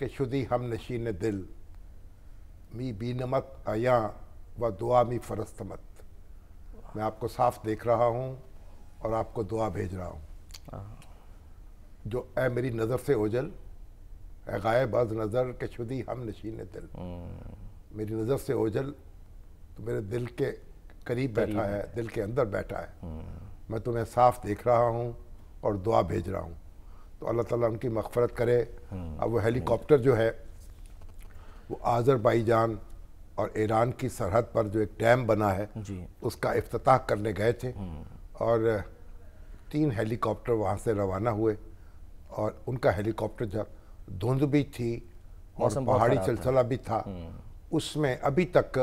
کہ شدی ہم نشین دل می بینمت آیا و دعا می فرستمت. میں آپ کو صاف دیکھ رہا ہوں اور آپ کو دعا بھیج رہا ہوں. جو اے میری نظر سے اوجل، اے غائب از نظر کہ شدی ہم نشین دل. میری نظر سے اوجل تو میرے دل کے قریب بیٹھا ہے، دل کے اندر بیٹھا ہے. میں تمہیں صاف دیکھ رہا ہوں اور دعا بھیج رہا ہوں. تو اللہ تعالیٰ ان کی مغفرت کرے. اب وہ ہیلی کاپٹر جو ہے وہ آذربائیجان اور ایران کی سرحد پر جو ایک ڈیم بنا ہے اس کا افتتاح کرنے گئے تھے، اور 3 ہیلی کاپٹر وہاں سے روانہ ہوئے. اور ان کا ہیلی کاپٹر جب دھند بھی تھی اور پہاڑی سلسلہ بھی تھا، اس میں ابھی تک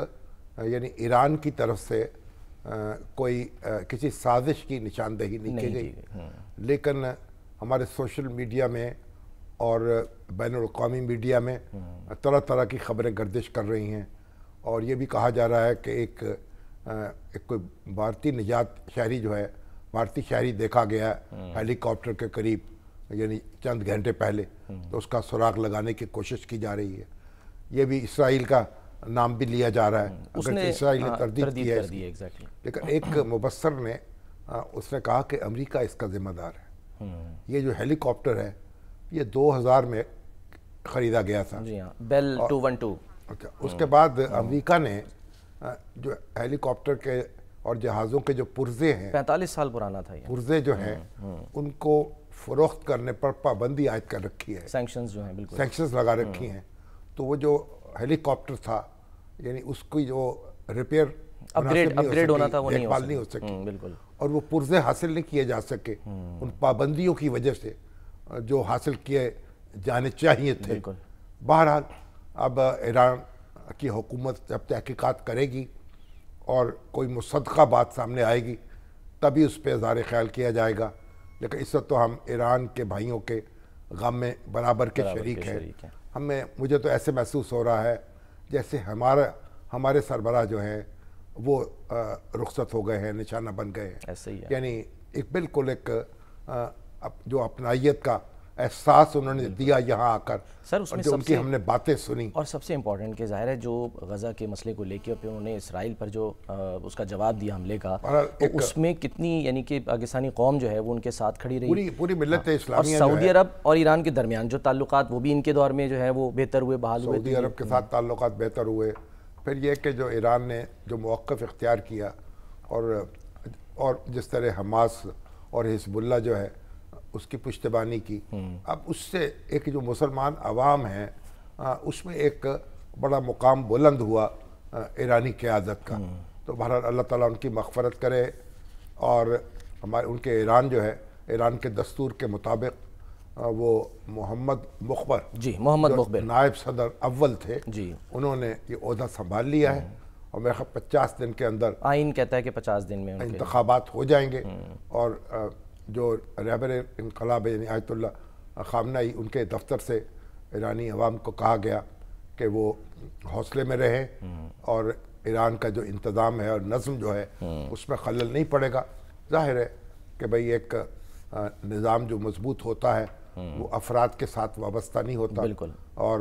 یعنی ایران کی طرف سے کوئی کسی سازش کی نشاندہی نہیں کی گئی. لیکن ہمارے سوشل میڈیا میں اور بین الاقوامی میڈیا میں طرح طرح کی خبریں گردش کر رہی ہیں، اور یہ بھی کہا جا رہا ہے کہ ایک کوئی بھارتی نجات شہری جو ہے، بھارتی شہری دیکھا گیا ہیلی کاپٹر کے قریب یعنی چند گھنٹے پہلے، تو اس کا سراغ لگانے کی کوشش کی جا رہی ہے. یہ بھی اسرائیل کا نام بھی لیا جا رہا ہے، اگرچہ اسرائیل نے تردید کی ہے، لیکن ایک مبصر نے اس نے کہا کہ امریکہ اس کا ذمہ دار ہے. یہ جو ہیلی کاپٹر ہے یہ 2000 میں خریدا گیا تھا، بیل 212. اس کے بعد امریکہ نے جو ہیلی کاپٹر کے اور جہازوں کے جو پرزے ہیں، 45 سال پرانا تھا، یہ پرزے جو ہیں ان کو فروخت کرنے پر پابندی عائد کر رکھی ہے، سینکشنز جو ہیں بالکل سینکشنز لگا رکھی ہیں. تو وہ جو ہیلی کاپٹر تھا یعنی اس کی جو ریپیئر اپگریڈ ہونا تھا وہ نہیں ہو سکی بالکل، اور وہ پرزے حاصل نہیں کیے جا سکے ان پابندیوں کی وجہ سے جو حاصل کیے جانے چاہیے تھے. بہرحال اب ایران کی حکومت جب تحقیقات کرے گی اور کوئی مصدقہ بات سامنے آئے گی تبھی اس پہ اظہار خیال کیا جائے گا. لیکن اس وقت تو ہم ایران کے بھائیوں کے غم میں برابر کے شریک ہیں. مجھے تو ایسے محسوس ہو رہا ہے جیسے ہمارے سربراہ جو ہیں وہ رخصت ہو گئے ہیں، نشانہ بن گئے ہیں. ایسے ہی ہے، یعنی ایک بالکل ایک جو اپنائیت کا احساس انہوں نے دیا یہاں آ کر، سر اس میں جو ان کی ہم نے باتیں سنی. اور سب سے امپورٹنٹ کہ ظاہر ہے جو غزہ کے مسئلے کو لے کے پھر انہوں نے اسرائیل پر جو اس کا جواب دیا حملے کا، اس میں کتنی یعنی کہ پاکستانی قوم جو ہے وہ ان کے ساتھ کھڑی رہی، پوری ملت اسلامیہ. اور سعودی عرب اور ایران کے درمیان جو تعلقات وہ بھی ان کے دور میں جو ہے وہ بہتر ہوئے، بحال ہوئے. سعودی عرب کے ساتھ تعلقات بہتر ہوئے. پھر یہ کہ جو ایران نے جو موقف اختیار کیا اور جس طرح حماس اور حزب اللہ جو ہے اس کی پشتیبانی کی، اب اس سے ایک جو مسلمان عوام ہیں اس میں ایک بڑا مقام بلند ہوا ایرانی قیادت کا. تو بہرحال اللہ تعالیٰ ان کی مغفرت کرے. اور ان کے ایران جو ہے، ایران کے دستور کے مطابق وہ محمد مخبر نائب صدر اول تھے، انہوں نے یہ عہدہ سنبھال لیا ہے، اور میرے خیال 50 دن کے اندر آئین کہتا ہے کہ 50 دن میں انتخابات ہو جائیں گے. اور جو رہبر انقلاب یعنی آیت اللہ خامنئی، ان کے دفتر سے ایرانی عوام کو کہا گیا کہ وہ حوصلے میں رہیں اور ایران کا جو انتظام ہے اور نظم جو ہے اس میں خلل نہیں پڑے گا. ظاہر ہے کہ بھئی ایک نظام جو مضبوط ہوتا ہے وہ افراد کے ساتھ وابستہ نہیں ہوتا، اور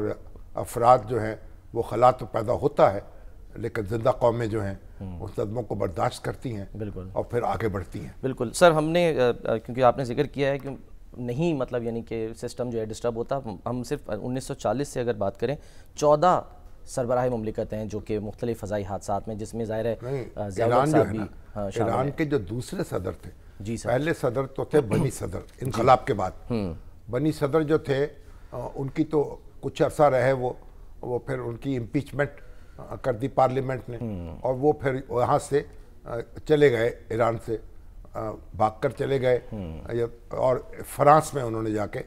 افراد جو ہیں وہ خلا تو پیدا ہوتا ہے لیکن زندہ قومیں جو ہیں اس صدموں کو برداشت کرتی ہیں اور پھر آگے بڑھتی ہیں. بالکل سر، ہم نے کیونکہ آپ نے ذکر کیا ہے کہ نہیں مطلب یعنی کہ سسٹم جو ہے ڈسٹرب ہوتا، ہم صرف 1940 سے اگر بات کریں 14 سربراہ مملکت ہیں جو کہ مختلف فضائی حادثات میں، جس میں ظاہر ہے ایران جو ہے نا، ایران کے جو دوسرے صدر تھے، پہلے صدر تو تھے بنی صدر انقلاب کے بعد. بنی صدر جو تھے ان کی تو کچھ عرصہ رہے، وہ پھر ان کی امپیچمنٹ کر دی پارلیمنٹ نے، اور وہ پھر وہاں سے چلے گئے، ایران سے بھاگ کر چلے گئے، اور فرانس میں انہوں نے جا کے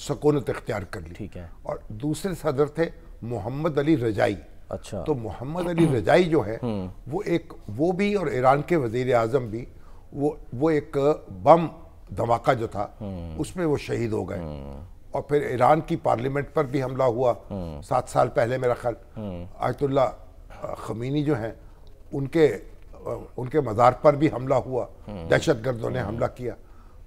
سکونت اختیار کر لی. اور دوسرے صدر تھے محمد علی رجائی. تو محمد علی رجائی جو ہے وہ بھی اور ایران کے وزیر اعظم بھی وہ ایک بم دھماکہ جو تھا اس میں وہ شہید ہو گئے. اور پھر ایران کی پارلیمنٹ پر بھی حملہ ہوا 7 سال پہلے میرا خیال. آیت اللہ خمینی جو ہیں ان کے مزار پر بھی حملہ ہوا، دہشت گردوں نے حملہ کیا.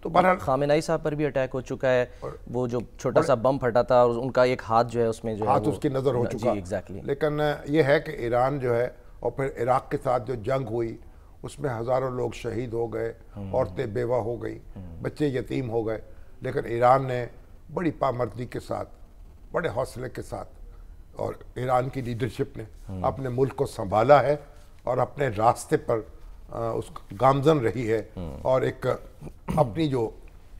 تو بہرحال خامنائی صاحب پر بھی اٹیک ہو چکا ہے، وہ جو چھوٹا سا بم پھٹا تھا اور ان کا ایک ہاتھ جو ہے اس میں جو ہے ہاتھ اس کی نظر ہو چکا. جی ایگزیکٹلی. لیکن یہ ہے کہ ایران جو ہے اور پھر عراق کے ساتھ جو جنگ ہوئی اس میں ہزاروں لوگ شہید ہو گئے، عورتیں بیوہ ہو گئی، بچے یتیم ہو گئے، لیکن ایران نے بڑی پامردی کے ساتھ، بڑے حوصلے کے ساتھ، اور ایران کی لیڈرشپ نے اپنے ملک کو سنبھالا ہے اور اپنے راستے پر اس گامزن رہی ہے، اور ایک اپنی جو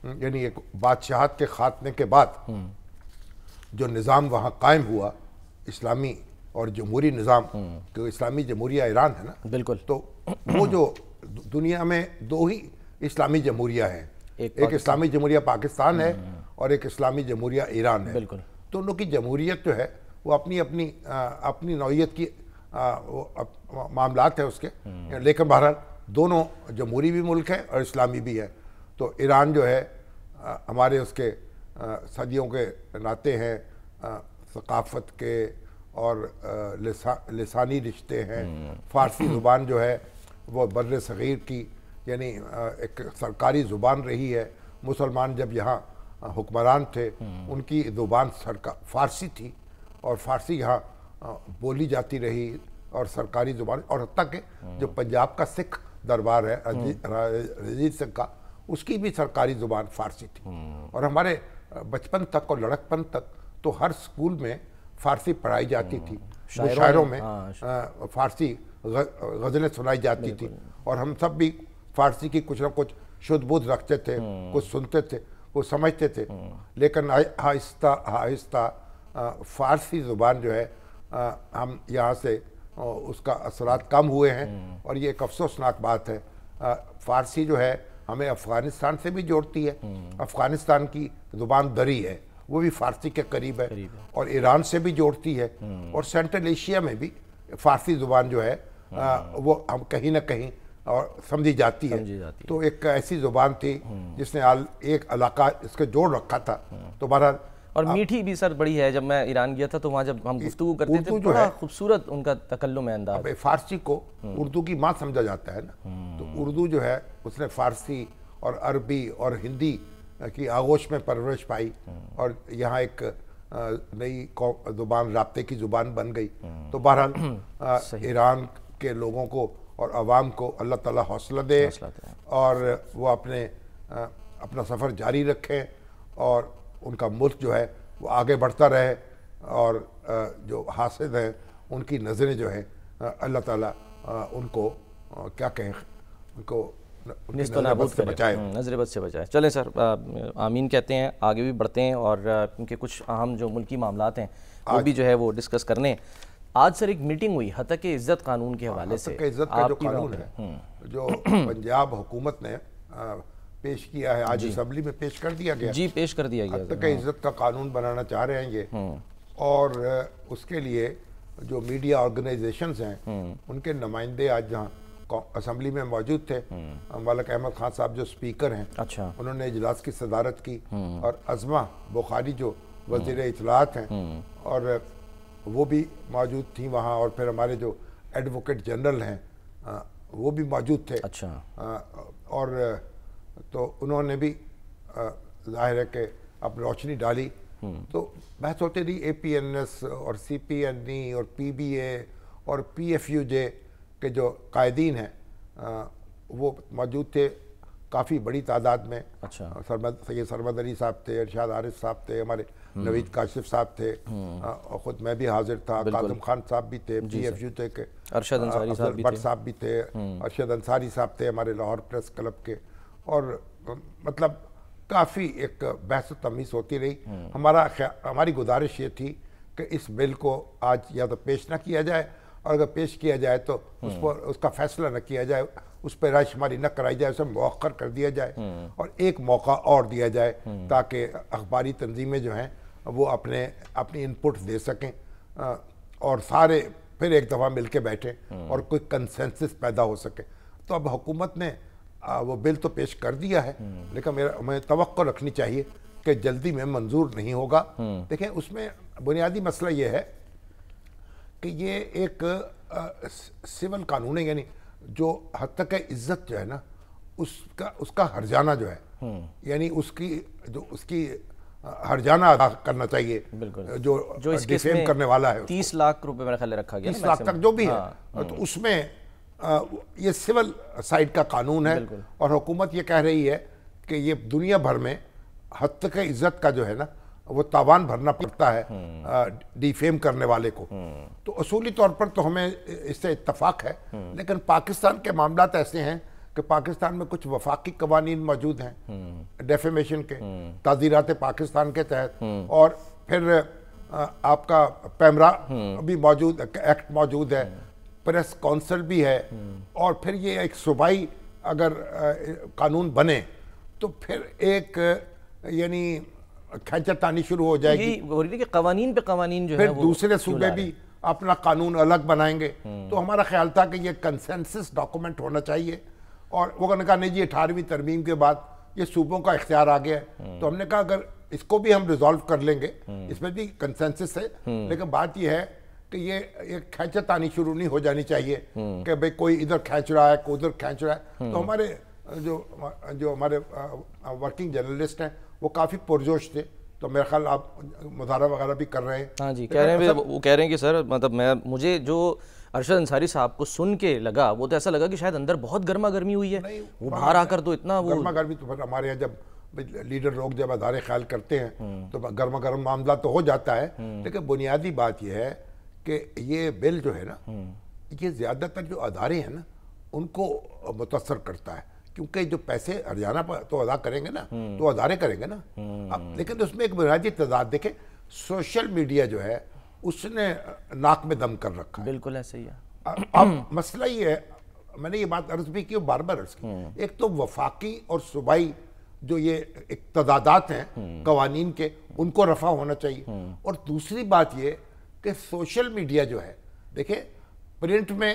یعنی ایک بادشاہت کے خاتمے کے بعد جو نظام وہاں قائم ہوا، اسلامی اور جمہوری نظام، کہ اسلامی جمہوریہ ایران ہے نا، بالکل. تو وہ جو دنیا میں دو ہی اسلامی جمہوریہ ہیں، ایک اسلامی جمہوریہ پاکستان ہے اور ایک اسلامی جمہوریہ ایران ہے. بالکل. تو ان لوگ کی جمہوریت جو ہے وہ اپنی نوعیت کی معاملات ہے اس کے، لیکن بہرحال دونوں جمہوری بھی ملک ہیں اور اسلامی بھی ہے. تو ایران جو ہے ہمارے اس کے صدیوں کے ناطے ہیں، ثقافت کے اور لسانی رشتے ہیں. فارسی زبان جو ہے وہ بر صغیر کی یعنی ایک سرکاری زبان رہی ہے. مسلمان جب یہاں حکمران تھے ان کی زبان فارسی تھی، اور فارسی یہاں بولی جاتی رہی اور سرکاری زبان، اور حتیٰ کہ جو پنجاب کا سکھ دربار ہے رنجیت سنگھ کا، اس کی بھی سرکاری زبان فارسی تھی. اور ہمارے بچپن تک اور لڑکپن تک تو ہر سکول میں فارسی پڑھائی جاتی تھی، مشاعروں میں فارسی غزلیں سنائی جاتی تھی، اور ہم سب بھی فارسی کی کچھ نہ کچھ شدھ بدھ رکھتے تھے، کچھ سنتے تھے، کچھ سمجھتے تھے. لیکن آہستہ آہستہ فارسی زبان جو ہے ہم یہاں سے اس کا اثرات کم ہوئے ہیں، اور یہ ایک افسوسناک بات ہے. فارسی جو ہے ہمیں افغانستان سے بھی جوڑتی ہے. افغانستان کی زبان دری ہے، وہ بھی فارسی کے قریب ہے، اور ایران سے بھی جوڑتی ہے، اور سینٹرل ایشیا میں بھی فارسی زبان جو ہے وہ ہم کہیں نہ کہیں اور سمجھی جاتی ہے. تو ایک ایسی زبان تھی جس نے ایک علاقہ اس کے جوڑ رکھا تھا. تو بہرحال اور میٹھی بھی سر بڑی ہے. جب میں ایران گیا تھا تو وہاں جب ہم گفتگو کرتے تھے بڑا خوبصورت ان کا تکلم انداز. فارسی کو اردو کی ماں سمجھا جاتا ہے نا، تو اردو جو ہے اس نے فارسی اور عربی اور ہندی کی آغوش میں پرورش پائی، اور یہاں ایک نئی زبان رابطے کی زبان بن گئی. تو بہرحال ایران کے لوگوں کو اور عوام کو اللہ تعالیٰ حوصلہ دے، اور وہ اپنا سفر جاری رکھیں، اور ان کا ملک جو ہے وہ آگے بڑھتا رہے، اور جو حاسد ہیں ان کی نظریں جو ہیں اللہ تعالیٰ ان کو کیا کہیں، ان کو نیست و نابود سے بچائے، نظر بد سے بچائے. چلیں سر، آمین کہتے ہیں، آگے بھی بڑھتے ہیں، اور کیونکہ کچھ اہم جو ملکی معاملات ہیں وہ بھی جو ہے وہ ڈسکس کرنے. آج سر ایک میٹنگ ہوئی حتیٰ کہ عزت قانون کے حوالے سے. حتیٰ کہ عزت کا جو قانون ہے جو پنجاب حکومت نے پیش کیا ہے، آج اسمبلی میں پیش کر دیا گیا. جی پیش کر دیا گیا. حتیٰ کہ عزت کا قانون بنانا چاہ رہے ہیں یہ، اور اس کے لیے جو میڈیا آرگنائزیشنز ہیں ان کے نمائندے آج جہاں اسمبلی میں موجود تھے. ملک احمد خان صاحب جو سپیکر ہیں، اچھا، انہوں نے اجلاس کی صدارت کی، اور عظمہ بخاری جو وزیر اطلاعات ہیں اور وہ بھی موجود تھیں وہاں، اور پھر ہمارے جو ایڈوکیٹ جنرل ہیں وہ بھی موجود تھے. اچھا. اور تو انہوں نے بھی ظاہر ہے کہ اپنی روشنی ڈالی. تو بحث ہوتی رہی اے پی این ایس اور سی پی این ای اور پی بی اے اور پی ایف یو جے کے جو قائدین ہیں وہ موجود تھے کافی بڑی تعداد میں. اچھا. سید سرمد علی صاحب تھے، ارشاد عارف صاحب تھے، ہمارے نوید کاشف صاحب تھے، خود میں بھی حاضر تھا، کاظم خان صاحب بھی تھے، پی ایف یو تھے، ارشد انصاری صاحب بھی تھے، ارشد انصاری صاحب تھے ہمارے لاہور پریس کلب کے. اور مطلب کافی ایک بحث و تمیز ہوتی رہی. ہماری گزارش یہ تھی کہ اس بل کو آج یا تو پیش نہ کیا جائے، اور اگر پیش کیا جائے تو اس کا فیصلہ نہ کیا جائے، اس پہ رائے شماری نہ کرائی جائے، اسے مؤخر کر دیا جائے، اور ایک موقع اور دیا جائے تاکہ اخباری تنظیمیں جو ہیں وہ اپنی انپٹ دے سکیں، اور سارے پھر ایک دفعہ مل کے بیٹھیں اور کوئی کنسنسس پیدا ہو سکے. تو اب حکومت نے وہ بل تو پیش کر دیا ہے، لیکن ہمیں توقع رکھنی چاہیے کہ جلدی میں منظور نہیں ہوگا. دیکھیں اس میں بنیادی مسئلہ یہ ہے کہ یہ ایک سول قانون ہے، یعنی جو حد تک عزت جو ہے نا اس کا ہرجانہ جو ہے یعنی اس کی ہرجانہ ادا کرنا چاہیے جو ڈیفیم کرنے والا ہے. 30 لاکھ روپے میرا خیال رکھا گیا, 30 لاکھ تک جو بھی ہے. تو اس میں یہ سول سائڈ کا قانون ہے, اور حکومت یہ کہہ رہی ہے کہ یہ دنیا بھر میں حد تک عزت کا جو ہے نا وہ تاوان بھرنا پڑتا ہے ڈیفیم کرنے والے کو. تو اصولی طور پر تو ہمیں اس سے اتفاق ہے, لیکن پاکستان کے معاملات ایسے ہیں کہ پاکستان میں کچھ وفاقی قوانین موجود ہیں ڈیفیمیشن کے, تعزیرات پاکستان کے تحت, اور پھر آپ کا پیمرا بھی موجود, ایکٹ موجود ہے, پریس کونسل بھی ہے, اور پھر یہ ایک صوبائی اگر قانون بنے تو پھر ایک یعنی کھینچا تانی شروع ہو جائے گی کہ قوانین پہ قوانین جو ہے پھر دوسرے صوبے بھی اپنا قانون الگ بنائیں گے. تو ہمارا خیال تھا کہ یہ کنسنسس ڈاکومنٹ ہونا چاہیے, اور وہ نے کہا نہیں جی 18ویں ترمیم کے بعد یہ صوبوں کا اختیار آ گیا ہے. تو ہم نے کہا اگر اس کو بھی ہم ریزالو کر لیں گے, اس میں بھی کنسنسس ہے, لیکن بات یہ ہے کہ یہ کھینچا تانی شروع نہیں ہو جانی چاہیے کہ بھئی کوئی ادھر کھینچ رہا ہے کوئی ادھر کھینچ رہا ہے. تو ہمارے جو ہمارے ورکنگ جرنلسٹ ہیں وہ کافی پرجوش تھے, تو میرا خیال آپ مظاہرہ وغیرہ بھی کر رہے ہیں. ہاں جی, کہہ رہے ہیں, وہ کہہ رہے ہیں کہ سر مطلب مجھے جو ارشد انصاری صاحب کو سن کے لگا وہ تو ایسا لگا کہ شاید اندر بہت گرما گرمی ہوئی ہے, وہ باہر آ کر تو اتنا وہ گرما گرمی. تو پھر ہمارے یہاں جب لیڈر لوگ جب ادارے خیال کرتے ہیں تو گرما گرم معاملہ تو ہو جاتا ہے, لیکن بنیادی بات یہ ہے کہ یہ بل جو ہے نا یہ زیادہ تر جو ادارے ہیں نا ان کو متاثر کرتا ہے, کیونکہ جو پیسے ہریانہ پر تو ادا کریں گے نا تو ادارے کریں گے نا. لیکن اس میں ایک بنیادی تضاد دیکھیں, سوشل میڈیا جو ہے اس نے ناک میں دم کر رکھا ہے. بالکل ایسا ہی ہے. اب مسئلہ یہ ہے, میں نے یہ بات عرض بھی کی اور بار بار عرض کی, ایک تو وفاقی اور صوبائی جو یہ اقتدادات ہیں قوانین کے ان کو رفع ہونا چاہیے, اور دوسری بات یہ کہ سوشل میڈیا جو ہے دیکھیں پرنٹ میں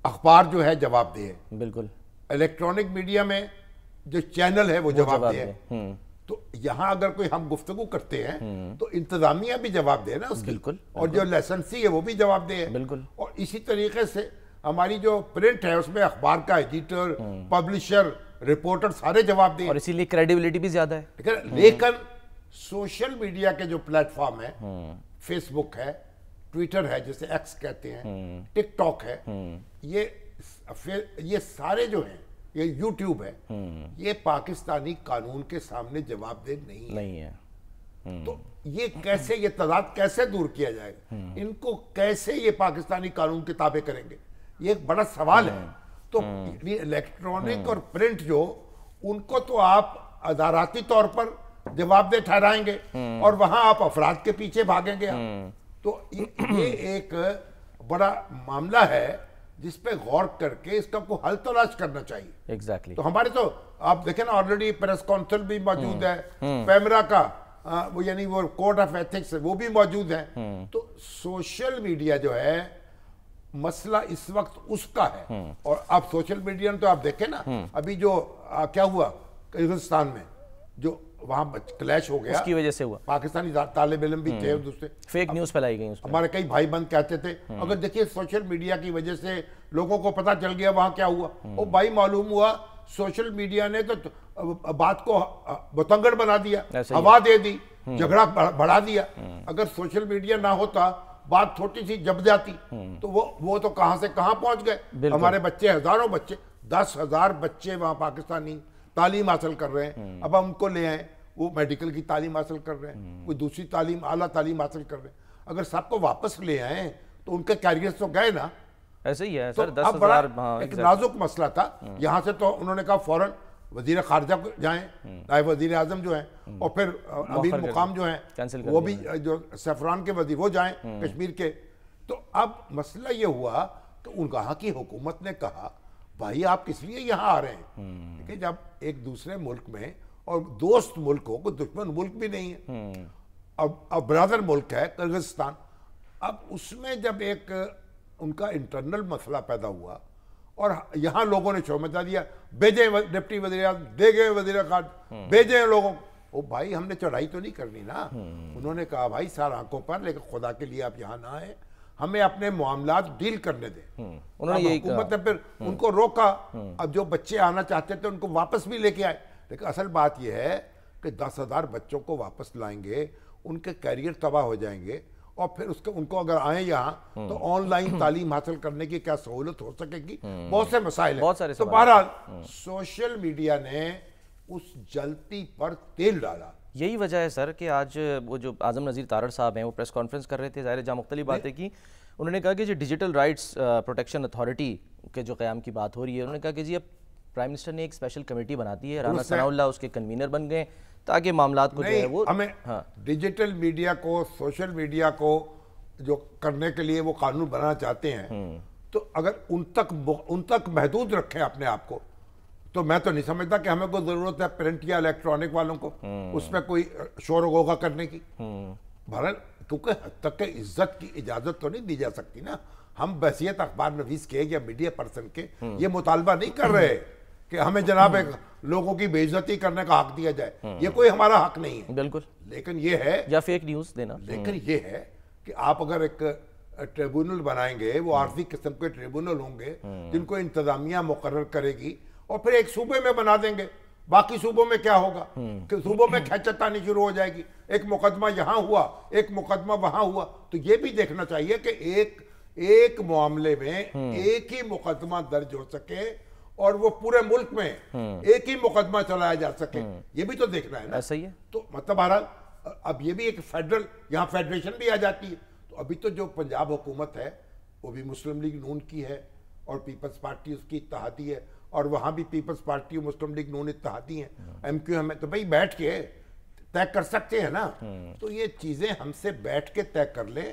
اخبار جو ہے جواب دہ ہے, بالکل الیکٹرانک میڈیا میں جو چینل ہے وہ جواب دہ ہے. تو یہاں اگر کوئی ہم گفتگو کرتے ہیں تو انتظامیہ بھی جواب دے نا اس کی, اور جو لائسنسی ہے وہ بھی جواب دہ ہے. بالکل. اور اسی طریقے سے ہماری جو پرنٹ ہے اس میں اخبار کا ایڈیٹر, پبلشر, رپورٹر سارے جواب دیں, اور اسی لیے کریڈیبلٹی بھی زیادہ ہے. لیکن سوشل میڈیا کے جو پلیٹ فارم ہے, فیس بک ہے, ٹویٹر ہے جسے ایکس کہتے ہیں, ٹک ٹاک ہے, یہ سارے جو ہیں, یہ یوٹیوب ہے, یہ پاکستانی قانون کے سامنے جواب دہ نہیں ہے. تو یہ کیسے, یہ تضاد کیسے دور کیا جائے گا, ان کو کیسے یہ پاکستانی قانون کے تابع کریں گے, یہ ایک بڑا سوال ہے. تو الیکٹرانک اور پرنٹ جو ان کو تو آپ اداراتی طور پر جواب دہ ٹھہرائیں گے اور وہاں آپ افراد کے پیچھے بھاگیں گے. تو یہ ایک بڑا معاملہ ہے جس پہ غور کر کے اس کا کوئی حل تلاش کرنا چاہیے. ایگزیکٹلی. تو ہمارے تو آپ دیکھیں نا آلریڈی پریس کونسل بھی موجود ہے, پیمرا کا وہ یعنی وہ کوڈ آف ایتھکس وہ بھی موجود ہے. تو سوشل میڈیا جو ہے مسئلہ اس وقت اس کا ہے. اور آپ سوشل میڈیا تو آپ دیکھیں نا ابھی جو کیا ہوا قزاقستان میں, جو وہاں کلیش ہو گیا اس کی وجہ سے ہوا, پاکستانی طالب علم بھی تھے, دوسرے فیک نیوز پھیلائی گئی, ہمارے کئی بھائی بند کہتے تھے اگر دیکھیے سوشل میڈیا کی وجہ سے لوگوں کو پتہ چل گیا وہاں کیا ہوا, وہ بھائی معلوم ہوا سوشل میڈیا نے تو بات کو بتنگڑ بنا دیا, ہوا دے دی, جھگڑا بڑھا دیا. اگر سوشل میڈیا نہ ہوتا بات تھوڑی سی جب جاتی تو وہ تو کہاں سے کہاں پہنچ گئے. ہمارے بچے, ہزاروں بچے, 10,000 بچے وہاں پاکستانی تعلیم حاصل کر رہے ہیں. اب ہم ان کو لے آئیں, وہ میڈیکل کی تعلیم حاصل کر رہے ہیں, کوئی دوسری تعلیم, اعلیٰ تعلیم حاصل کر رہے ہیں. اگر سب کو واپس لے آئیں تو ان کے کیریئرز تو گئے نا. ایسے ہی ہے سر, 10,000 ایک نازک مسئلہ تھا. یہاں سے تو انہوں نے کہا فوراً وزیر خارجہ جائیں, نائب وزیر اعظم جو ہیں, اور پھر امیر مقام جو ہیں وہ بھی, جو سیفران کے وزیر وہ جائیں کشمیر کے. تو اب مسئلہ یہ ہوا کہ ان کہاں کی حکومت نے کہا بھائی آپ کس لیے یہاں آ رہے ہیں, کہ جب ایک دوسرے ملک میں, اور دوست ملک ہو, کوئی دشمن ملک بھی نہیں ہے, اب برادر ملک ہے قزاقستان. اب اس میں جب ایک ان کا انٹرنل مسئلہ پیدا ہوا اور یہاں لوگوں نے شور مچا دیا, بھیجیں ڈپٹی وزیر اعظم, دے گئے وزیر خارجہ, بھیجیں لوگوں کو. او بھائی ہم نے چڑھائی تو نہیں کرنی نا. انہوں نے کہا بھائی سار آنکھوں پر, لیکن خدا کے لیے آپ یہاں نہ آئیں, ہمیں اپنے معاملات ڈیل کرنے دیں. حکومت نے پھر ان کو روکا. اب جو بچے آنا چاہتے تھے ان کو واپس بھی لے کے آئے, لیکن اصل بات یہ ہے کہ 10,000 بچوں کو واپس لائیں گے, ان کے کیریئر تباہ ہو جائیں گے, اور پھر ان کو اگر آئیں یہاں تو آن لائن تعلیم حاصل کرنے کی کیا سہولت ہو سکے گی, بہت سے مسائل ہیں. تو بہرحال سوشل میڈیا نے اس جلتی پر تیل ڈالا. یہی وجہ ہے سر کہ آج وہ جو اعظم نذیر تارڑ صاحب ہیں وہ پریس کانفرنس کر رہے تھے, ظاہر جہاں مختلف باتیں کی. انہوں نے کہا کہ جو ڈیجیٹل رائٹس پروٹیکشن اتھارٹی کے جو قیام کی بات ہو رہی ہے, انہوں نے کہا کہ جی اب پرائم منسٹر نے ایک اسپیشل کمیٹی بنا دی ہے, رانا ثناء اللہ اس کے کنوینر بن گئے تاکہ معاملات کو جو ہے وہ ہمیں ڈیجیٹل میڈیا کو, سوشل میڈیا کو جو کرنے کے لیے وہ قانون بنانا چاہتے ہیں, تو اگر ان تک محدود رکھیں اپنے آپ کو, تو میں تو نہیں سمجھتا کہ ہمیں کوئی ضرورت ہے پرنٹ یا الیکٹرانک والوں کو اس میں کوئی شور و غوغا کرنے کی. بہرحال کیونکہ حد تک کہ عزت کی اجازت تو نہیں دی جا سکتی نا. ہم بحیثیت اخبار نویس کے یا میڈیا پرسن کے یہ مطالبہ نہیں کر رہے کہ ہمیں جناب لوگوں کی بے عزتی کرنے کا حق دیا جائے, یہ کوئی ہمارا حق نہیں ہے. بالکل. لیکن یہ ہے یا فیک نیوز دینا. لیکن یہ ہے کہ آپ اگر ایک ٹریبونل بنائیں گے, وہ عارضی قسم کے ٹریبونل ہوں گے جن کو انتظامیہ مقرر کرے گی, اور پھر ایک صوبے میں بنا دیں گے, باقی صوبوں میں کیا ہوگا کہ صوبوں میں کھینچتانی شروع ہو جائے گی, ایک مقدمہ یہاں ہوا, ایک مقدمہ وہاں ہوا. تو یہ بھی دیکھنا چاہیے کہ ایک معاملے میں ایک ہی مقدمہ درج ہو سکے اور وہ پورے ملک میں ایک ہی مقدمہ چلایا جا سکے, یہ بھی تو دیکھنا ہے نا. صحیح ہے. تو مطلب بہرحال اب یہ بھی ایک فیڈرل, یہاں فیڈریشن بھی آ جاتی ہے. تو ابھی تو جو پنجاب حکومت ہے وہ بھی مسلم لیگ نون کی ہے اور پیپلز پارٹی اس کی اتحادی ہے, اور وہاں بھی پیپلز پارٹی اور مسلم لیگ نون اتحادی ہیں, ایم کیو ایم ہے. تو بھائی بیٹھ کے طے کر سکتے ہیں نا. تو یہ چیزیں ہم سے بیٹھ کے طے کر لیں,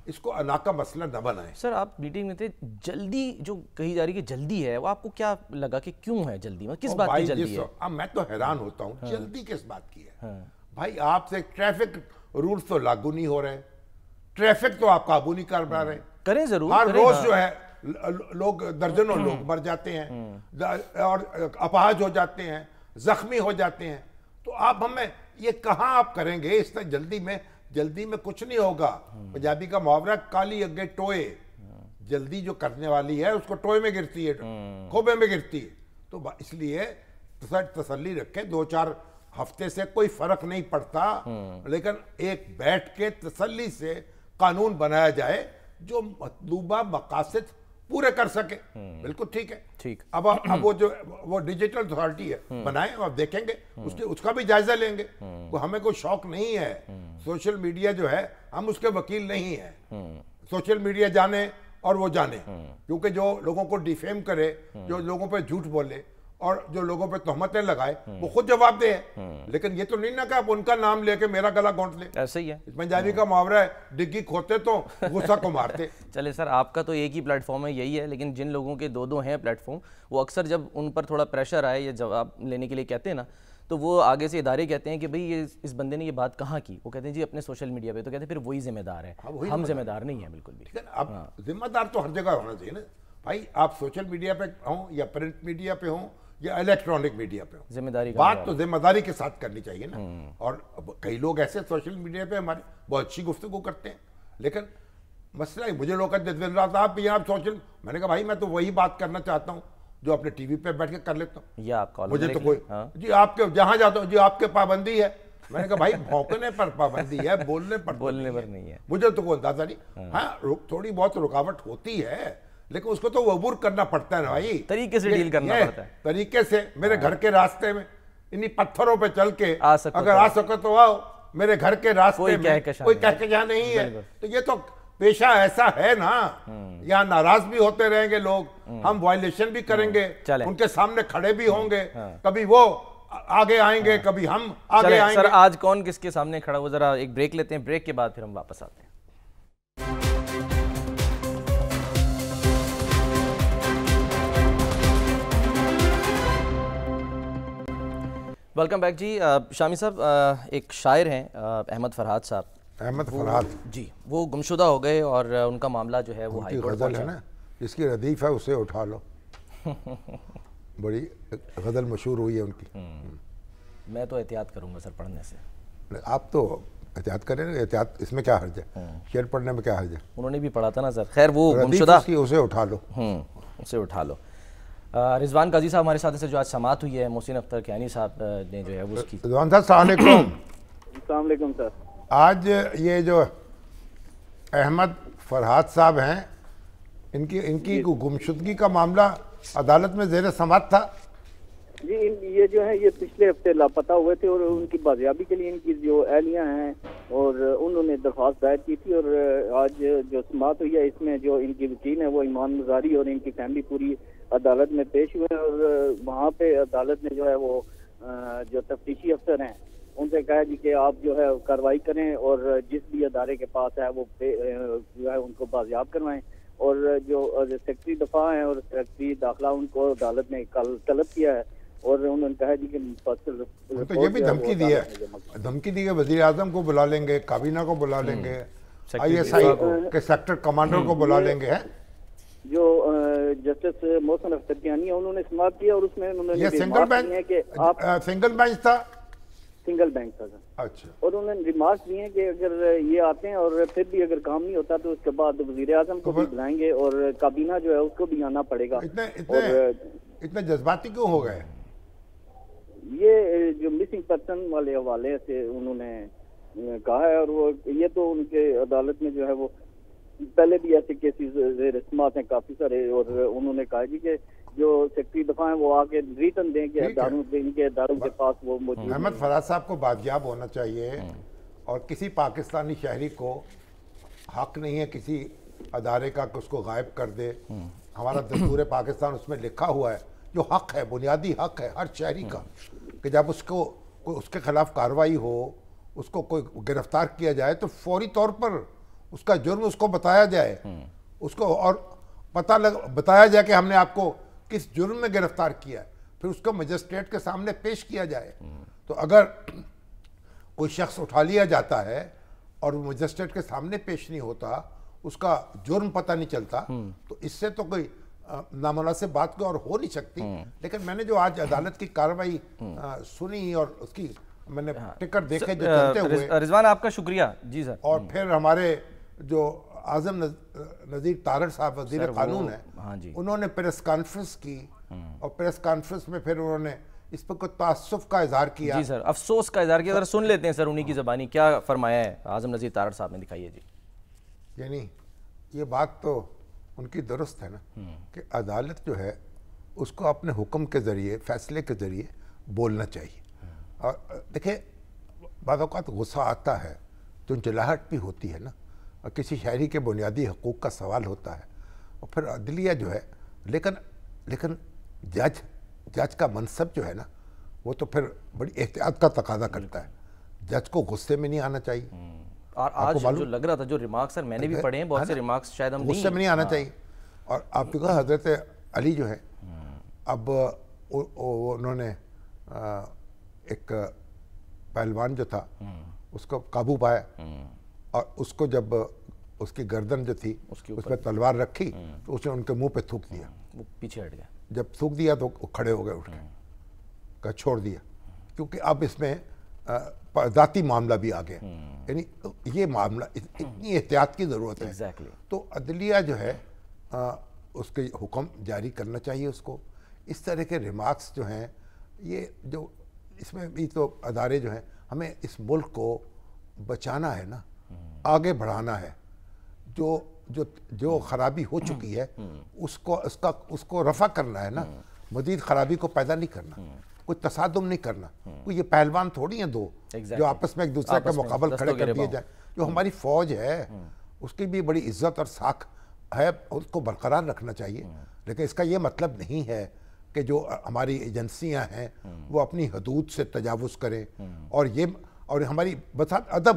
اس کو انا کا مسئلہ نہ بنائیں. سر آپ میٹنگ میں تھے, جلدی جو کہی جا رہی ہے کہ جلدی ہے, وہ آپ کو کیا لگا کہ کیوں ہے جلدی, کس بات کی جلدی ہے؟ اب میں تو حیران ہوتا ہوں, جلدی کس بات کی ہے بھائی؟ آپ سے ٹریفک رولز تو لاگو نہیں ہو رہے, ٹریفک تو آپ قابو نہیں کر پا رہے. کریں ضرور. ہر روز جو ہے لوگ درجنوں لوگ مر جاتے ہیں اور اپاہج ہو جاتے ہیں, زخمی ہو جاتے ہیں. تو آپ ہمیں یہ کہاں آپ کریں گے اس طرح جلدی میں کچھ نہیں ہوگا. پنجابی کا محاورہ کالی اگے ٹوئے, جلدی جو کرنے والی ہے اس کو ٹوئے میں گرتی ہے, کھوبے میں گرتی ہے. تو اس لیے تسلی رکھیں, 2-4 ہفتے سے کوئی فرق نہیں پڑتا, لیکن ایک بیٹھ کے تسلی سے قانون بنایا جائے جو مطلوبہ مقاصد پورے کر سکے. بالکل ٹھیک ہے. ٹھیک. اب وہ ڈیجیٹل اتھارٹی ہے, بنائیں اور دیکھیں گے, اس کا بھی جائزہ لیں گے. ہمیں کوئی شوق نہیں ہے, سوشل میڈیا جو ہے ہم اس کے وکیل نہیں ہیں. سوشل میڈیا جانے اور وہ جانے, کیونکہ جو لوگوں کو ڈیفیم کرے, جو لوگوں پہ جھوٹ بولے اور جو لوگوں پہ تہمتیں لگائے, وہ خود جواب دے. لیکن یہ تو نہیں نا کہ آپ ان کا نام لے کے میرا گلا گھونٹ لیں. ایسا ہی ہے. پنجابی کا محاورہ ہے, ڈگی کھوتے تو غصہ کو مارتے. چلے سر, آپ کا تو ایک ہی پلیٹ فارم ہے, یہی ہے, لیکن جن لوگوں کے 2 ہیں پلیٹ فارم, وہ اکثر جب ان پر تھوڑا پریشر آئے یا جواب لینے کے لیے کہتے ہیں نا, تو وہ آگے سے ادارے کہتے ہیں کہ بھئی یہ اس بندے نے یہ بات کہاں کی, وہ کہتے ہیں جی اپنے سوشل میڈیا پہ. تو کہتے ہیں پھر وہی ذمہ دار ہے, ہم ذمہ دار نہیں ہیں بالکل بھی. اب ذمہ دار تو ہر جگہ ہونا چاہیے نا بھائی, آپ سوشل میڈیا پہ ہوں یا پرنٹ میڈیا پہ ہوں یا الیکٹرانک میڈیا پہ ہوں, ذمہ داری بات تو ذمہ داری کے ساتھ کرنی چاہیے نا. اور کئی لوگ ایسے سوشل میڈیا پہ ہمارے بہت اچھی گفتگو کرتے ہیں, لیکن مسئلہ مجھے لوگ کہتے دن رات آپ بھی آپ سوشل, میں نے کہا بھائی میں تو وہی بات کرنا چاہتا ہوں جو اپنے ٹی وی پہ بیٹھ کے کر لیتا ہوں. یا آپ مجھے تو کوئی جی آپ کے جہاں جاتا ہوں جی آپ کے پابندی ہے. میں نے کہا بھائی بھونکنے پر پابندی ہے, بولنے پر نہیں ہے. مجھے تو کوئی اندازہ نہیں. ہاں تھوڑی بہت رکاوٹ ہوتی ہے, لیکن اس کو تو عبور کرنا پڑتا ہے نا بھائی, طریقے سے ڈیل کرنا پڑتا ہے. طریقے سے میرے گھر کے راستے میں انہی پتھروں پہ چل کے اگر آ سکو تو آؤ, میرے گھر کے راستے میں کوئی کہکشاں نہیں ہے. تو یہ تو پیشہ ایسا ہے نا, یہاں ناراض بھی ہوتے رہیں گے لوگ, ہم وائلیشن بھی کریں گے, ان کے سامنے کھڑے بھی ہوں گے, کبھی وہ آگے آئیں گے کبھی ہم آگے آئیں گے. سر آج کون کس کے سامنے کھڑا ہو, ذرا ایک بریک لیتے ہیں, بریک کے بعد پھر ہم واپس آتے ہیں. ویلکم بیک جی. شامی صاحب ایک شاعر ہیں احمد فرحات صاحب, احمد فرحات جی, وہ گمشدہ ہو گئے اور ان کا معاملہ جو ہے وہ ہائی کورٹ غزل ہے نا, جس کی ردیف ہے اسے اٹھا لو, بڑی غزل مشہور ہوئی ہے ان کی. میں تو احتیاط کروں گا سر پڑھنے سے. آپ تو احتیاط کریں, احتیاط اس میں کیا حرج ہے, شعر پڑھنے میں کیا حرج ہے. انہوں نے بھی پڑھا تھا نا سر. خیر وہ گمشدہ اسے اٹھا لو, اسے اٹھا لو. رضوان قاضی صاحب ہمارے ساتھ سے جو آج سماعت ہوئی ہے محسن اختر کیانی صاحب نے جو ہے وہ اس کی. رضوان صاحب السلام علیکم. السلام علیکم سر. آج یہ جو احمد فرحات صاحب ہیں ان کی گمشدگی کا معاملہ عدالت میں زیر سماعت تھا. جی یہ جو ہے یہ پچھلے ہفتے لاپتہ ہوئے تھے اور ان کی بازیابی کے لیے ان کی جو اہلیہ ہیں اور انہوں نے درخواست دائر کی تھی اور آج جو سماعت ہوئی ہے اس میں جو ان کی وکیل ہیں وہ ایمان مزاری اور ان کی فیملی پوری عدالت میں پیش ہوئے اور وہاں پہ عدالت نے جو ہے وہ جو تفتیشی افسر ہیں ان سے کہا جی کہ آپ جو ہے کارروائی کریں اور جس بھی ادارے کے پاس ہے وہ جو ہے ان کو بازیاب کروائیں. اور جو سیکرٹری دفاع ہیں اور سیکرٹری داخلہ ان کو عدالت نے کل طلب کیا ہے اور انہوں نے کہا جی کہ تو یہ بھی دھمکی دی ہے کہ وزیر اعظم کو بلا لیں گے, کابینہ کو بلا لیں گے, آئی ایس آئی کے سیکٹر کمانڈر کو بلا لیں گے. جو جسٹس محسن اختر کیانی انہوں نے سماعت کیا اور اس میں انہوں نے سنگل بینچ تھا. سنگل بینک تھا. اچھا. اور انہوں نے ریمارکس دیے ہیں کہ اگر یہ آتے ہیں اور پھر بھی اگر کام نہیں ہوتا تو اس کے بعد وزیر اعظم کو بھی بلائیں گے اور کابینہ جو ہے اس کو بھی آنا پڑے گا. اتنے جذباتی کیوں ہو گئے؟ یہ جو مسنگ پرسن والے حوالے سے انہوں نے کہا ہے اور وہ یہ تو ان کے عدالت میں جو ہے وہ پہلے بھی ایسے کیسز زیر سماعت ہیں کافی سارے اور انہوں نے کہا جی کہ جو سیکرٹری دفاع ہیں وہ آگے ریٹن دیں کہ ان کے اداروں کے پاس وہ موجود. احمد فرحات صاحب کو بازیاب ہونا چاہیے اور کسی پاکستانی شہری کو حق نہیں ہے کسی ادارے کا کہ اس کو غائب کر دے. ہمارا دستور پاکستان اس میں لکھا ہوا ہے جو حق ہے, بنیادی حق ہے ہر شہری کا کہ جب اس کے خلاف کارروائی ہو, اس کو کوئی گرفتار کیا جائے تو فوری طور پر اس کا جرم اس کو بتایا جائے, اس کو اور بتایا جائے کہ ہم نے آپ کو کس جرم میں گرفتار کیا ہے, پھر اس کو مجسٹریٹ کے سامنے پیش کیا جائے. تو اگر کوئی شخص اٹھا لیا جاتا ہے اور وہ مجسٹریٹ کے سامنے پیش نہیں ہوتا, اس کا جرم پتہ نہیں چلتا, تو اس سے تو کوئی نامناسب بات کو اور ہو نہیں سکتی. لیکن میں نے جو آج عدالت کی کارروائی سنی اور اس کی میں نے ٹکٹ دیکھے جو چلتے ہوئے. رضوان آپ کا شکریہ. جی سر. اور پھر ہمارے جو اعظم نذیر تارڑ صاحب وزیر قانون ہیں انہوں نے پریس کانفرنس کی اور پریس کانفرنس میں پھر انہوں نے اس پر کوئی تعصب کا اظہار کیا. جی سر, افسوس کا اظہار کیا. ذرا سن لیتے ہیں سر انہی کی زبانی کیا فرمایا ہے اعظم نذیر تارڑ صاحب نے, دکھائیے. جی یعنی یہ بات تو ان کی درست ہے نا کہ عدالت جو ہے اس کو اپنے حکم کے ذریعے, فیصلے کے ذریعے بولنا چاہیے. اور دیکھیں بعض اوقات غصہ آتا ہے, چنچلاہٹ بھی ہوتی ہے نا, اور کسی شہری کے بنیادی حقوق کا سوال ہوتا ہے, اور پھر عدلیہ جو ہے لیکن جج کا منصب جو ہے نا وہ تو پھر بڑی احتیاط کا تقاضا کرتا ہے. جج کو غصے میں نہیں آنا چاہیے. اور آج جو لگ رہا تھا جو ریمارکس سر میں نے بھی پڑھے ہیں, بہت سے ریمارکس شاید ہم غصے میں نہیں آنا چاہیے. اور آپ دیکھو حضرت علی جو ہے اب انہوں نے ایک پہلوان جو تھا اس کو قابو پایا اور اس کو جب اس کی گردن جو تھی اس پہ تلوار رکھی تو اس نے ان کے منہ پہ تھوک دیا, وہ پیچھے ہٹ گیا. جب تھوک دیا تو وہ کھڑے ہو گئے, اٹھ کے چھوڑ دیا, کیونکہ اب اس میں ذاتی معاملہ بھی آ گیا. یعنی یہ معاملہ اتنی احتیاط کی ضرورت ہے. تو عدلیہ جو ہے اس کے حکم جاری کرنا چاہیے اس کو. اس طرح کے ریمارکس جو ہیں یہ جو اس میں بھی تو ادارے جو ہیں ہمیں اس ملک کو بچانا ہے نا, آگے بڑھانا ہے. جو خرابی ہو چکی ہے اس کو رفع کرنا ہے نا, مزید خرابی کو پیدا نہیں کرنا, کوئی تصادم نہیں کرنا. کوئی یہ پہلوان تھوڑی ہیں دو جو آپس میں ایک دوسرے کے مقابل کھڑے کر دیے جائیں. جو ہماری فوج ہے اس کی بھی بڑی عزت اور ساکھ ہے, اس کو برقرار رکھنا چاہیے. لیکن اس کا یہ مطلب نہیں ہے کہ جو ہماری ایجنسیاں ہیں وہ اپنی حدود سے تجاوز کریں. اور ہماری بسات ادب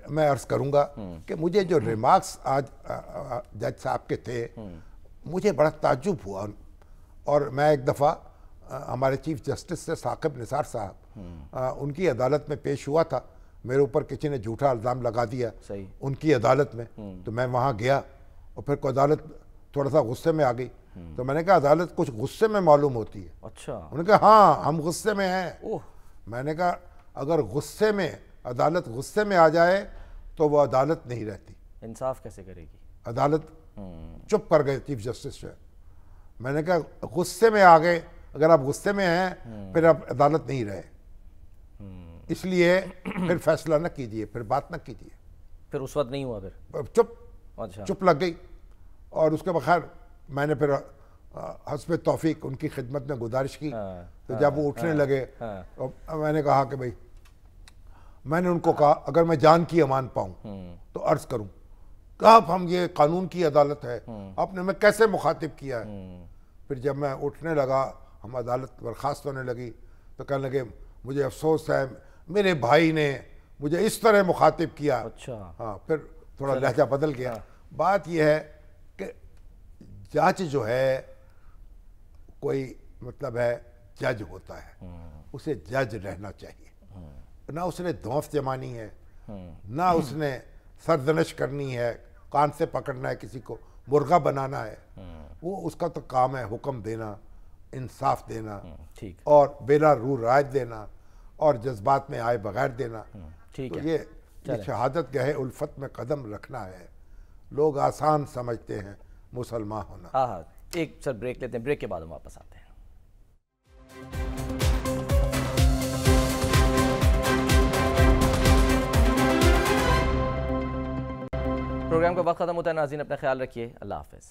میں عرض کروں گا کہ مجھے جو ریمارکس آج جج صاحب کے تھے مجھے بڑا تعجب ہوا. اور میں ایک دفعہ ہمارے چیف جسٹس سے ثاقب نثار صاحب ان کی عدالت میں پیش ہوا تھا. میرے اوپر کسی نے جھوٹا الزام لگا دیا ان کی عدالت میں, تو میں وہاں گیا اور پھر کوئی عدالت تھوڑا سا غصے میں آ گئی. تو میں نے کہا عدالت کچھ غصے میں معلوم ہوتی ہے. اچھا. انہوں نے کہا ہاں ہم غصے میں ہیں. میں نے کہا اگر غصے میں عدالت غصے میں آ جائے تو وہ عدالت نہیں رہتی. انصاف کیسے کرے گی عدالت؟ چپ کر گئے چیف جسٹس جو ہے. میں نے کہا غصے میں آ گئے، اگر آپ غصے میں ہیں پھر آپ عدالت نہیں رہے، اس لیے پھر فیصلہ نہ کیجیے، پھر بات نہ کیجیے۔ پھر اس وقت نہیں ہوا، پھر اچھا چپ لگ گئی۔ اور اس کے بخیر میں نے پھر حسب توفیق ان کی خدمت میں گزارش کی، تو جب وہ اٹھنے لگے میں نے کہا کہ بھائی، میں نے ان کو کہا اگر میں جان کی امان پاؤں تو عرض کروں کہ آپ ہم یہ قانون کی عدالت ہے، آپ نے میں کیسے مخاطب کیا ہے؟ پھر جب میں اٹھنے لگا، ہم عدالت برخاست ہونے لگی، تو کہنے لگے مجھے افسوس ہے میرے بھائی نے مجھے اس طرح مخاطب کیا۔ اچھا ہاں، پھر تھوڑا لہجہ بدل گیا۔ بات یہ ہے کہ جج جو ہے کوئی مطلب ہے جج ہوتا ہے، اسے جج رہنا چاہیے، نہ اس نے دھونس جمانی ہے، نہ اس نے سرزنش کرنی ہے، کان سے پکڑنا ہے، کسی کو مرغا بنانا ہے۔ وہ اس کا تو کام ہے حکم دینا، انصاف دینا، اور بلا روح رائج دینا، اور جذبات میں آئے بغیر دینا۔ تو یہ شہادت گاہ الفت میں قدم رکھنا ہے۔ لوگ آسان سمجھتے ہیں مسلمان ہونا۔ ہاں، ایک سر بریک لیتے ہیں، بریک کے بعد ہم واپس آتے ہیں۔ پروگرام کا وقت ختم ہوتا ہے، ناظرین اپنا خیال رکھیے، اللہ حافظ۔